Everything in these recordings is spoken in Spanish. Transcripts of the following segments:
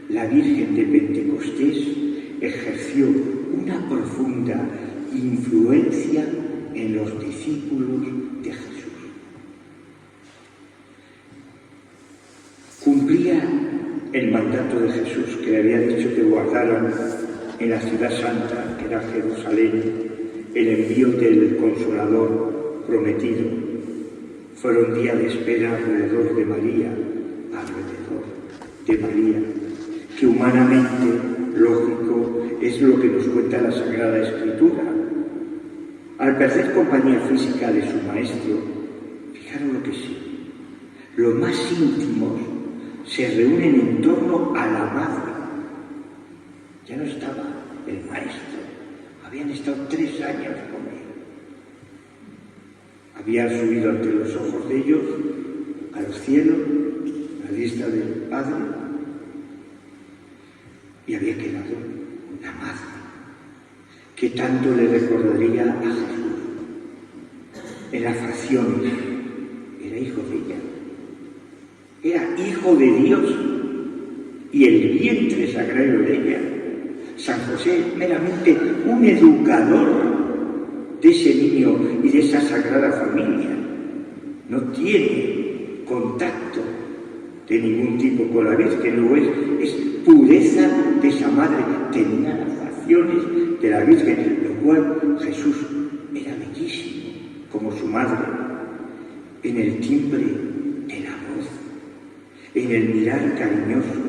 la Virgen de Pentecostés ejerció una profunda influencia en los discípulos de Jesús. Cumplía el mandato de Jesús que le había dicho que guardaran en la ciudad santa, que era Jerusalén, el envío del Consolador prometido. Fueron días de espera alrededor de María, que humanamente, lógico, es lo que nos cuenta la Sagrada Escritura. Al perder compañía física de su maestro, fijaros lo que sí, los más íntimos se reúnen en torno a la madre. Ya no estaba el maestro, habían estado 3 años con él. Había subido ante los ojos de ellos al cielo, a la diestra del Padre, y había quedado la madre, que tanto le recordaría a Jesús. En las facciones era hijo de ella, era hijo de Dios, y el vientre sagrado de ella. San José es meramente un educador de ese niño y de esa sagrada familia. No tiene contacto de ningún tipo con la Virgen, no es pureza de esa madre. Tenía las facciones de la Virgen, lo cual Jesús era bellísimo, como su madre, en el timbre de la voz, en el mirar cariñoso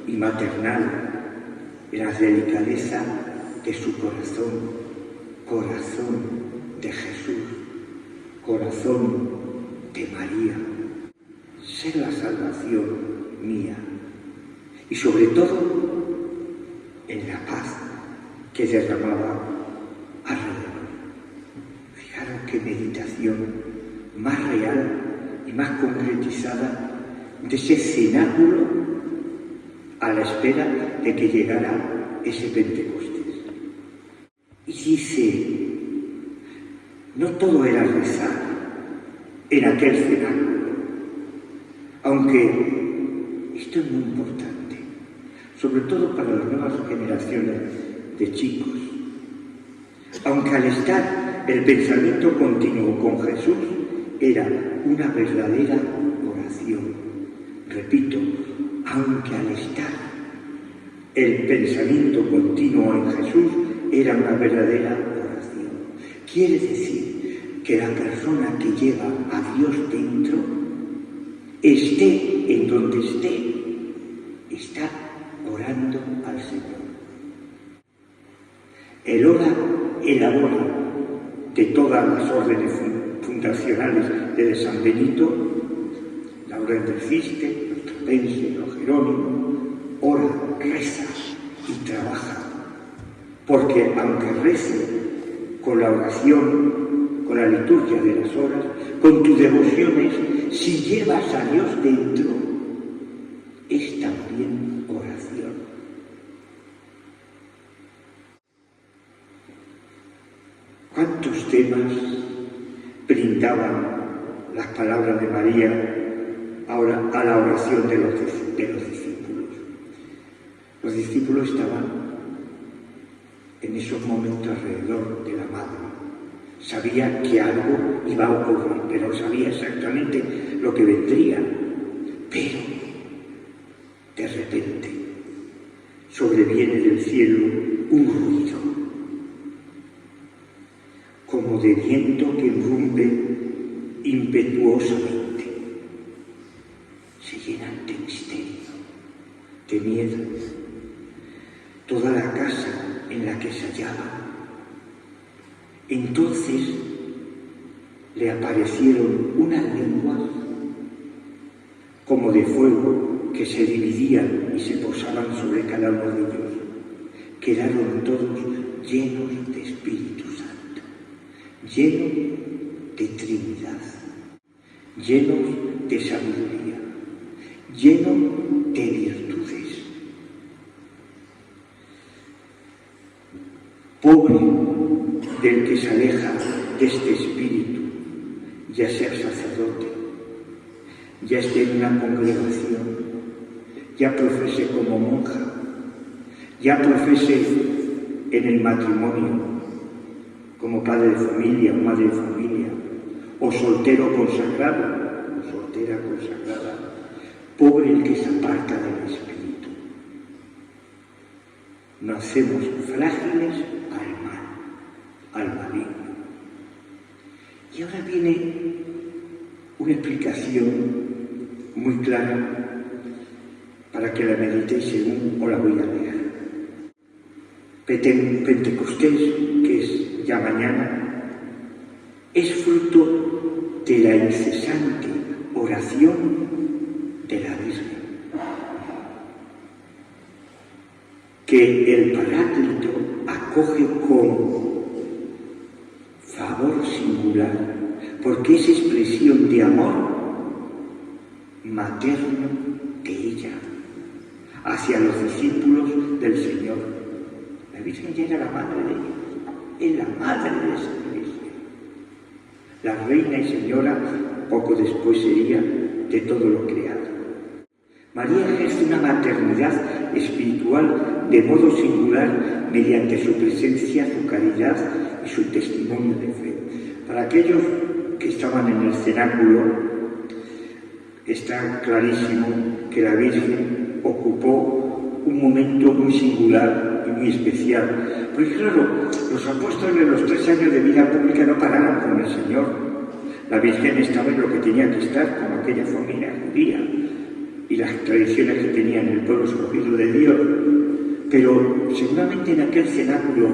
y maternal, en la delicadeza de su corazón, corazón de Jesús, corazón de María. Sé la salvación mía, y sobre todo en la paz que derramaba alrededor. Fijaros qué meditación más real y más concretizada de ese cenáculo a la espera de que llegara ese Pentecostés. Y dice, no todo era rezar en aquel cenáculo, aunque esto es muy importante, sobre todo para las nuevas generaciones de chicos. Aunque al estar el pensamiento continuo con Jesús era una verdadera oración. Repito, aunque al estar el pensamiento continuo en Jesús era una verdadera oración. Quiere decir que la persona que lleva a Dios dentro, esté en donde esté, está orando al Señor. El ora elabora de todas las órdenes fundacionales de San Benito, la orden del Ciste, los Trapenses, los Jerónimos, ora, reza y trabaja. Porque aunque rece con la oración, con la liturgia de las horas, con tus devociones, si llevas a Dios dentro, es también oración. ¿Cuántos temas brindaban las palabras de María ahora a la oración de los discípulos? Los discípulos estaban en esos momentos alrededor de la madre. Sabía que algo iba a ocurrir, pero sabía exactamente lo que vendría. Pero, de repente, sobreviene del cielo un ruido, como de viento que irrumpe impetuosamente. Se llenan de misterio, de miedo. Toda la casa en la que se hallaba. Entonces le aparecieron unas lenguas como de fuego que se dividían y se posaban sobre cada uno de ellos. Quedaron todos llenos de Espíritu Santo, llenos de Trinidad, llenos de sabiduría, llenos de virtudes. Pobre del que se aleja de este espíritu, ya sea sacerdote, ya esté en una congregación, ya profese como monja, ya profese en el matrimonio, como padre de familia o madre de familia, o soltero consagrado, o soltera consagrada, pobre el que se aparta del Espíritu. Nacemos frágiles al maligno. Y ahora viene una explicación muy clara para que la meditéis según os la voy a leer. Pentecostés, que es ya mañana, es fruto de la incesante oración de la Virgen, que el Paráclito acoge con favor singular, porque es expresión de amor materno de ella hacia los discípulos del Señor. La Virgen ya era la madre de ellos, es la madre de esa Iglesia. La reina y señora poco después sería de todo lo creado. María ejerce una maternidad espiritual de modo singular mediante su presencia, su caridad y su testimonio de fe. Para aquellos que estaban en el cenáculo, está clarísimo que la Virgen ocupó un momento muy singular y muy especial. Porque claro, los apóstoles en los 3 años de vida pública no pararon con el Señor. La Virgen estaba en lo que tenía que estar con aquella familia judía y las tradiciones que tenía en el pueblo escogido de Dios. Pero seguramente en aquel cenáculo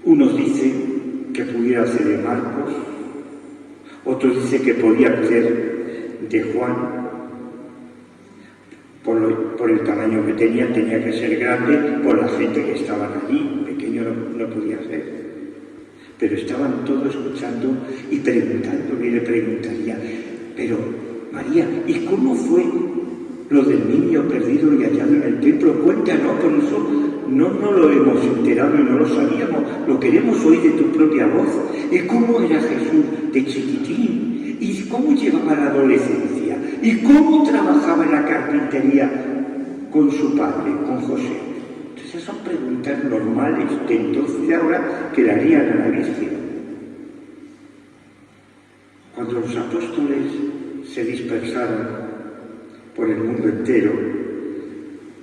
unos dicen que pudiera hacer de Marcos, otros dicen que podía hacer de Juan. Por el tamaño que tenía que ser grande por la gente que estaban allí, pequeño no podía ser. Pero estaban todos escuchando y preguntándole, y le preguntaría, pero María, ¿y cómo fue lo del niño perdido y hallado en el templo? Cuéntanos, por eso no lo hemos enterado y no lo sabíamos, lo queremos oír de tu propia voz. ¿Y cómo era Jesús de chiquitín? ¿Y cómo llevaba la adolescencia? ¿Y cómo trabajaba en la carpintería con su padre, con José? Entonces son preguntas normales de entonces y ahora que le harían a la Virgen. Cuando los apóstoles se dispersaron por el mundo entero,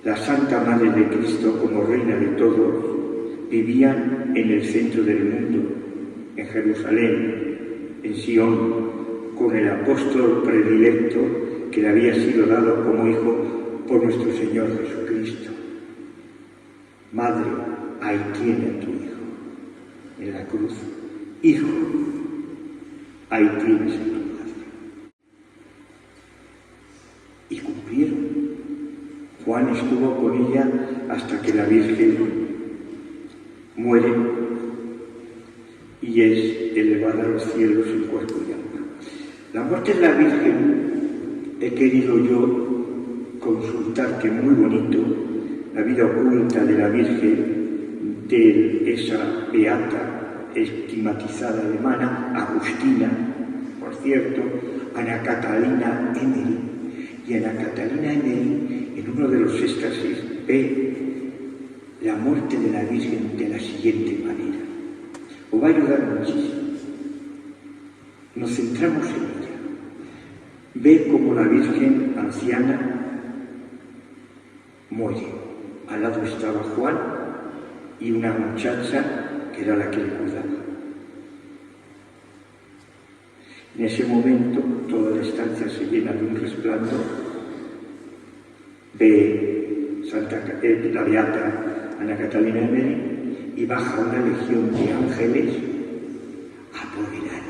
la Santa Madre de Cristo, como Reina de todos, vivían en el centro del mundo, en Jerusalén, en Sion, con el apóstol predilecto que le había sido dado como hijo por nuestro Señor Jesucristo. Madre, ahí tiene a tu hijo, en la cruz. Hijo, ahí tienes a tu madre. Y cumplieron. Juan estuvo con ella hasta que la Virgen muere y es elevada a los cielos en cuerpo y alma. La muerte de la Virgen, he querido yo consultar, que muy bonito, la vida oculta de la Virgen, de esa beata estigmatizada alemana, Agustina, por cierto, Ana Catalina Emery. Y Ana Catalina Emery, en uno de los éxtasis, ve la muerte de la Virgen de la siguiente manera. Os va a ayudar muchísimo. Nos centramos en ella. Ve cómo la Virgen anciana muere. Al lado estaba Juan y una muchacha que era la que le cuidaba. En ese momento toda la estancia se llena de un resplandor. Ve la beata Ana Catalina Emery y baja una legión de ángeles a por el alma.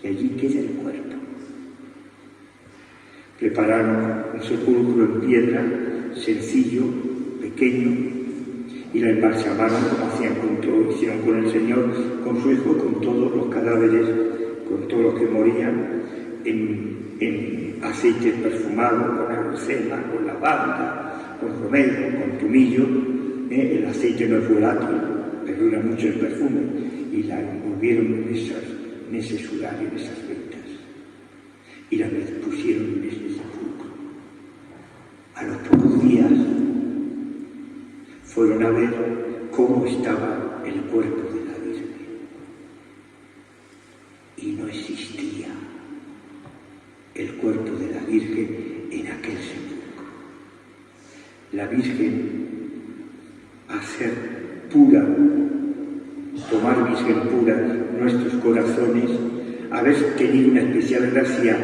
Y allí queda el cuerpo. Prepararon un sepulcro en piedra, sencillo, pequeño, y la embalsamaron como hicieron con el Señor, con su Hijo, con todos los cadáveres, con todos los que morían, en aceite perfumado, con aroncema, con lavanda, con romero, con tomillo. El aceite no es volátil, pero dura mucho el perfume, y la envolvieron en ese sudario, en esas ventas. y la pusieron en ese sepulcro. A los pocos días fueron a ver cómo estaba el cuerpo de la Virgen y no existía el cuerpo de la Virgen en aquel sepulcro. La Virgen, a ser pura, tomar Virgen pura nuestros corazones, haber tenido una especial gracia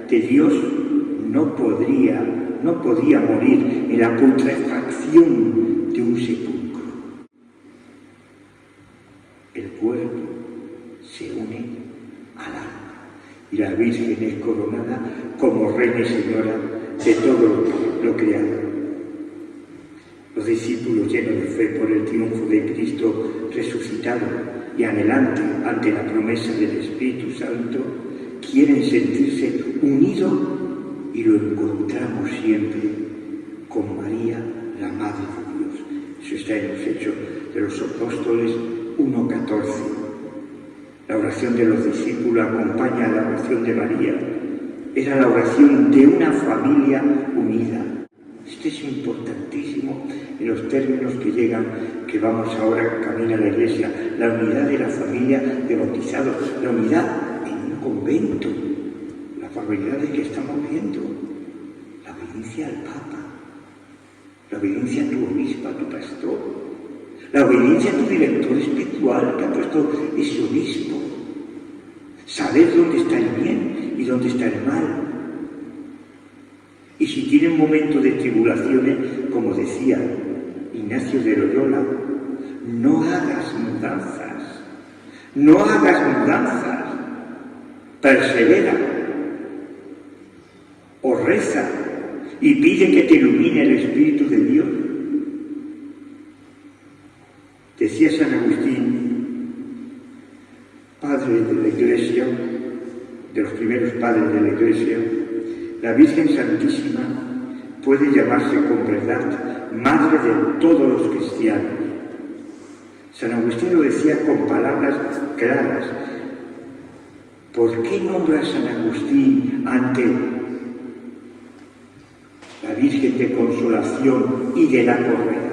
de Dios, no podía morir en la putrefacción de un sepulcro. El cuerpo se une al alma y la Virgen es coronada como Reina y Señora de todo lo creado. Los discípulos, llenos de fe por el triunfo de Cristo resucitado y anhelante ante la promesa del Espíritu Santo, quieren sentirse unidos y lo encontramos siempre con María, la Madre de Dios. Eso está en los Hechos de los Apóstoles 1:14. La oración de los discípulos acompaña a la oración de María. Era la oración de una familia unida. Esto es importantísimo en los términos que llegan, que vamos ahora camino a la Iglesia, la unidad de la familia de bautizados, la unidad en un convento, las barbaridades que estamos viendo, la obediencia al Papa, la obediencia a tu obispo, a tu pastor, la obediencia a tu director espiritual que ha puesto ese obispo, saber dónde está el bien y dónde está el mal. Y si tienen momentos de tribulaciones, como decía Ignacio de Loyola, no hagas mudanzas, persevera o reza y pide que te ilumine el Espíritu de Dios. Decía San Agustín, padre de la Iglesia, de los primeros padres de la Iglesia, la Virgen Santísima puede llamarse con verdad Madre de todos los cristianos. San Agustín lo decía con palabras claras. ¿Por qué nombra San Agustín ante la Virgen de Consolación y de la Correa?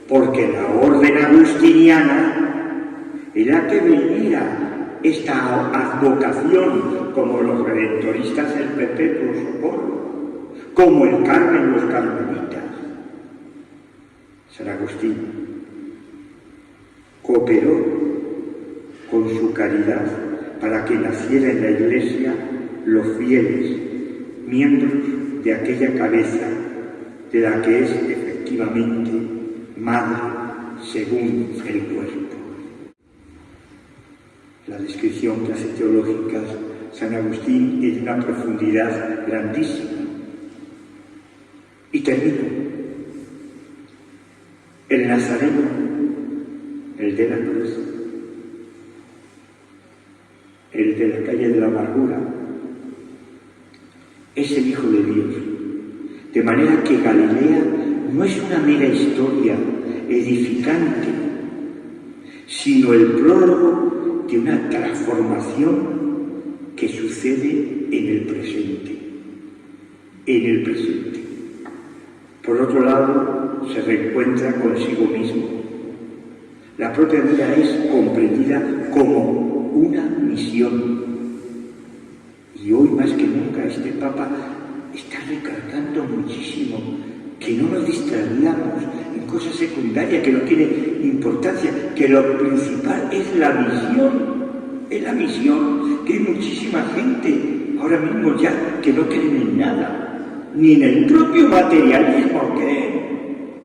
Porque la orden agustiniana era que venía esta advocación, como los redentoristas el perpetuo socorro, como el Carmen los carmelitas. San Agustín cooperó con su caridad para que naciera en la Iglesia los fieles, miembros de aquella cabeza de la que es efectivamente madre según el cuerpo. La descripción clase teológica San Agustín es de una profundidad grandísima. Y termino. El Nazareno, el de la cruz, el de la calle de la amargura, es el Hijo de Dios. De manera que Galilea no es una mera historia edificante, sino el prólogo de una transformación que sucede en el presente. Por otro lado, se reencuentra consigo mismo. La propia vida es comprendida como una misión. Y hoy más que nunca este Papa está recargando muchísimo que no nos distraigamos en cosas secundarias que no tienen importancia, que lo principal es la misión, que hay muchísima gente ahora mismo ya que no creen en nada, ni en el propio materialismo creen,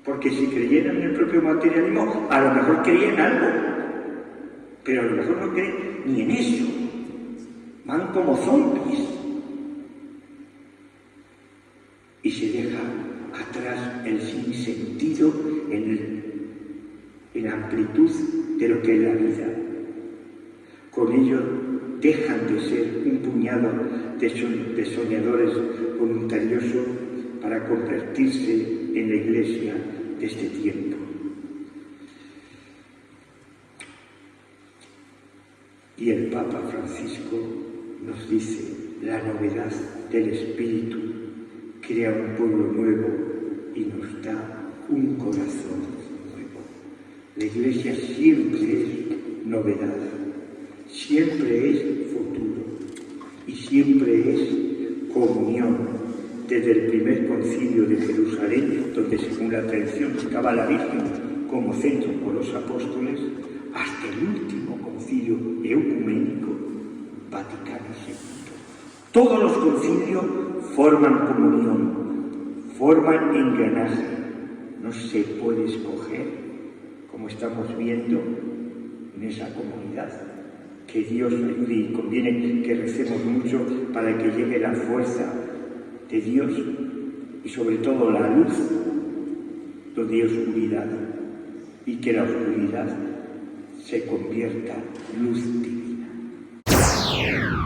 porque si creyeran en el propio materialismo a lo mejor creían algo, pero a lo mejor no creen ni en eso, van como zombies. Y se deja atrás el sinsentido en la amplitud de lo que es la vida. Con ello dejan de ser un puñado de soñadores voluntariosos para convertirse en la Iglesia de este tiempo. Y el Papa Francisco nos dice: la novedad del Espíritu crea un pueblo nuevo y nos da un corazón nuevo. La Iglesia siempre es novedad, siempre es futuro y siempre es comunión. Desde el primer concilio de Jerusalén, donde según la tradición estaba la Virgen como centro por los apóstoles, hasta el último concilio ecuménico, Vaticano II. Todos los concilios forman comunión, forman engranaje. No se puede escoger, como estamos viendo en esa comunidad. Que Dios ayude y conviene que recemos mucho para que llegue la fuerza de Dios y sobre todo la luz donde hay oscuridad y que la oscuridad se convierta en luz divina.